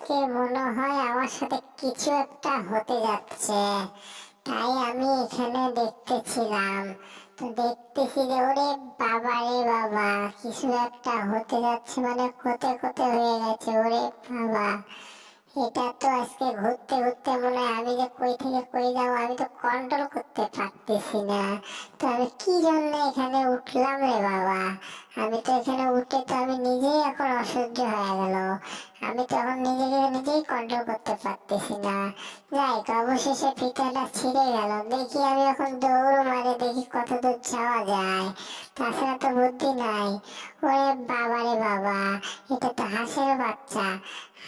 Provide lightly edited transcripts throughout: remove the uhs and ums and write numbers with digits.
আজকে মনে হয় আমার সাথে কিছু একটা হতে যাচ্ছে, তাই আমি এখানে দেখতেছিলাম। তো দেখতেছি যে ওরে বাবা রে বাবা, কিছু একটা হতে যাচ্ছে, মানে কোতে কোতে হয়ে গেছে। ওরে বাবা, এটা তো আজকে ঘুরতে ঘুরতে মনে হয় আমি যে কই থেকে কই যাবো আমি তো কন্ট্রোল করতে পারতেছি না। তো আমি কি জন্য এখানে উঠলাম রে বাবা? আমি তো এখানে উঠে তো আমি নিজেই এখন অসহ্য হয়ে গেল। আমি তো এখন নিজেকে নিজেই কন্ট্রোল করতে পারতেছি না। যাই তো, অবশেষে ফিতাটা ছিঁড়ে গেল। দেখি আমি এখন দৌড় মারে, দেখি কত দূর যাওয়া যায়। তাছাড়া তো বুদ্ধি নাই। ওরে বাবা রে বাবা, এটা তো হাঁসের বাচ্চা।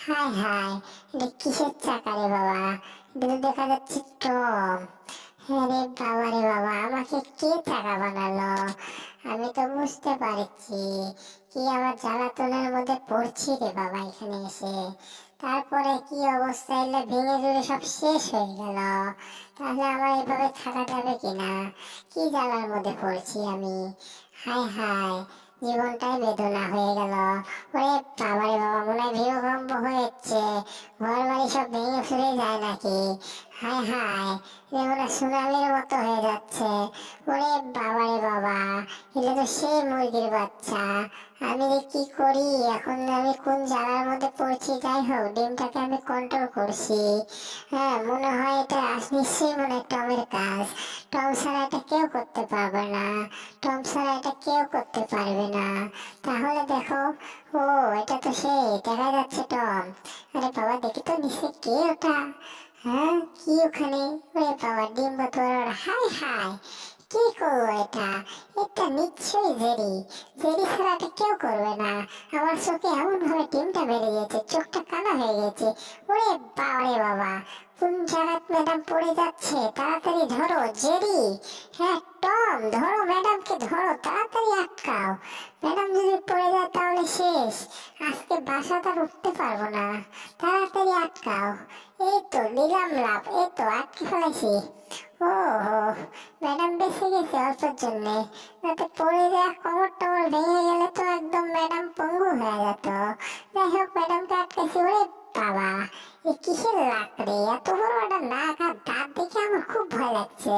হায় হায়, এটা কিসের চাকা রে বাবা? এটা তো দেখা যাচ্ছে টম। হ্যাঁ রে বাবা রে বাবা, আমাকে কে চাকা বানালো? আমি তো বুঝতে পারছি কি আমার জ্বালাতনের মধ্যে পড়ছি রে বাবা এখানে এসে। তারপরে কি অবস্থা, এলে ভেঙে চুরে সব শেষ হয়ে গেল। তাহলে আমার এভাবে থাকা যাবে কিনা? কি জ্বালার মধ্যে পড়ছি আমি! হায় হায়, জীবনটাই বেদনা হয়ে গেল। ওরে বাবা রে বাবা, মনে হয় ভূমিকম্প হয়েছে। ঘর বাড়ি সব ভেঙে ফিরে যায় নাকি? হায় হায়, যেমন সুনামির মতো হয়ে যাচ্ছে। ওরে বাবা রে বাবা, এটা তো সেই মুরগির বাচ্চা। আমি যে কি করি এখন, আমি কোন জ্বালার মধ্যে পড়ছি। যাই হোক, ডিমটাকে আমি কন্ট্রোল করছি। হ্যাঁ, মনে হয় এটা নিশ্চয়ই মনে হয় টমের কাজ। টম ছাড়া এটা কেউ করতে পারবে না। টম ছাড়া এটা কেউ করতে পারবে না। তাহলে দেখো, ও এটা তো সেই দেখা যাচ্ছে টম। আরে বাবা, দেখি তো নিচে কে ওটা? হ্যাঁ, কি ওখানে? ওরে বাবা, ডিম বোতল। হাই হাই, কি করবো এটা? এটা নিশ্চয়ই জেরি। জেরি ছাড়া এটা কেউ করবে না। আমার চোখে এমন ভাবে ডিমটা বেরিয়ে গেছে, চোখটা কানা হয়ে গেছে। ওরে বাবা রে বাবা, কোন জায়গায় ম্যাডাম পড়ে যাচ্ছে! তাড়াতাড়ি ধরো জেরি। হ্যাঁ টম, ধরো ম্যাডামকে, ধরো তাড়াতাড়ি আটকাও। ম্যাডাম যদি পড়ে যায় তাহলে শেষ। আজকে বাসাটা উঠতে পারবো না। তাড়াতাড়ি আটকাও। এই তো দিলাম লাভ, এই তো আটকে ফেলেছি। ও হো, ম্যাডাম বেঁচে গেছে অল্পের জন্যে। যাতে পড়ে যায় কোমর টোমর ভেঙে গেলে তো একদম ম্যাডাম পঙ্গু হয়ে যেত। যাই হোক, ম্যাডামকে আটকেছি। ওরে বাবা, এ কিসের লাকড়ি! এত বড় একটা নাক আর দাঁত দেখে আমার খুব ভয় লাগছে।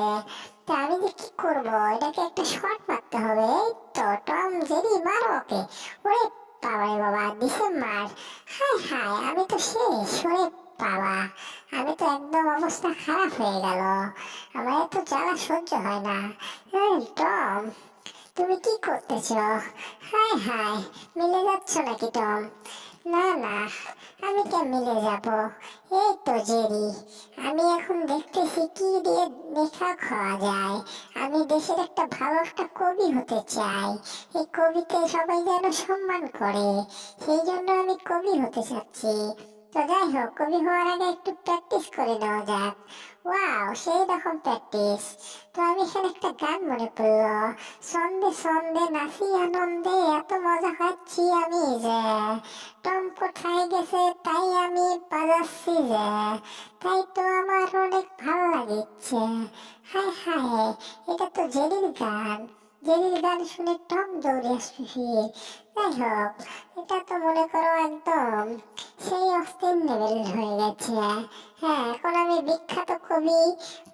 তা আমি যে কি করবো, এটাকে একটা শর্ট মারতে হবে। এই তো টম জেরি, মারো ওকে। ওরে বাবা রে বাবা, দিছে মার। হায় হায়, আমি তো শেষ। ওরে বাবা, আমি তো একদম অবস্থা খারাপ হয়ে গেল। আমার এত জ্বালা সহ্য হয় না। এই টম, তুমি কি করতেছ? হায় হায়, মিলে যাচ্ছ নাকি টম? না না, আমি কে মিলে যাব? এই তো জেরি, আমি এখন দেখতেছি কি দিয়ে লেখা খাওয়া যায়। আমি দেশের একটা ভালো একটা কবি হতে চাই। এই কবিকে সবাই যেন সম্মান করে, সেই জন্য আমি কবি হতে চাচ্ছি। তো যাই হোক, কবি হওয়ার আগে একটু প্র্যাকটিস করে নেওয়া যাক। ওয়াও, সেই রকম প্র্যাকটিস! তো আমি এখানে একটা গান মনে পড়লো। সন্ধে সন্ধে নাচি আনন্দে, এত মজা পাচ্ছি আমি যে। টম কোথায় গেছে তাই আমি বাজাচ্ছি যে। তাই তো আমার অনেক ভালো লাগছে। হায় হায়, এটা তো জেরির গান। জেরির গান শুনে টম দৌড়ে আসবে ফিরে। যাই হোক, এটা তো মনে করো একদম সেই অস্থির লেভেল হয়ে গেছে। হ্যাঁ, এখন আমি বিখ্যাত কবি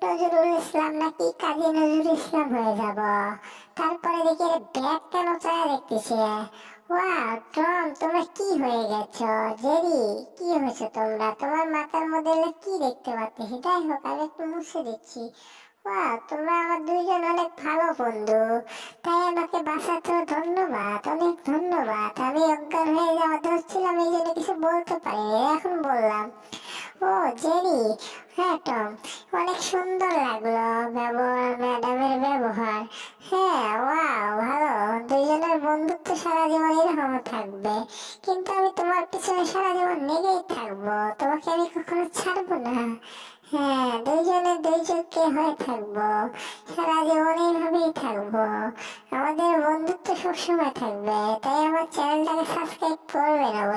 নজরুল ইসলাম নাকি কাজী নজরুল ইসলাম হয়ে যাব। তারপরে দেখি এর ব্যাগ কেন চায় দেখতেছে। ওয়াও টম, তোমরা কি হয়ে গেছো? জেরি, কি হয়েছে তোমরা? তোমার মাথার মধ্যে এগুলো কি দেখতে পাচ্ছি? যাই হোক, আমি একটু মুছে দিচ্ছি। ওয়াও, তোমরা আমার দুইজন অনেক ভালো বন্ধু। তাই আমাকে বাঁচাতে ধন্যবাদ, অনেক ধন্যবাদ। আমি অজ্ঞান হয়ে যাওয়া ধরছিলাম, এই জন্য কিছু বলতে পারিনি, এখন বললাম। ও জেরি, হ্যাঁ টম, অনেক সুন্দর লাগলো ব্যবহার, ম্যাডামের ব্যবহার। হ্যাঁ ওয়াও, ভালো। দুইজনের বন্ধুত্ব সারা জীবন এরকম থাকবে। কিন্তু আমি তোমার পিছনে সারা জীবন লেগেই থাকবো, তোমাকে আমি কখনো ছাড়বো না। হ্যাঁ, দুইজনে দুইজনকে হয়ে থাকবো, সারা জীবন এইভাবেই থাকবো। আমাদের বন্ধুত্ব সবসময় থাকবে। তাই আমার চ্যানেলটাকে সাবস্ক্রাইব করবেন অবশ্যই।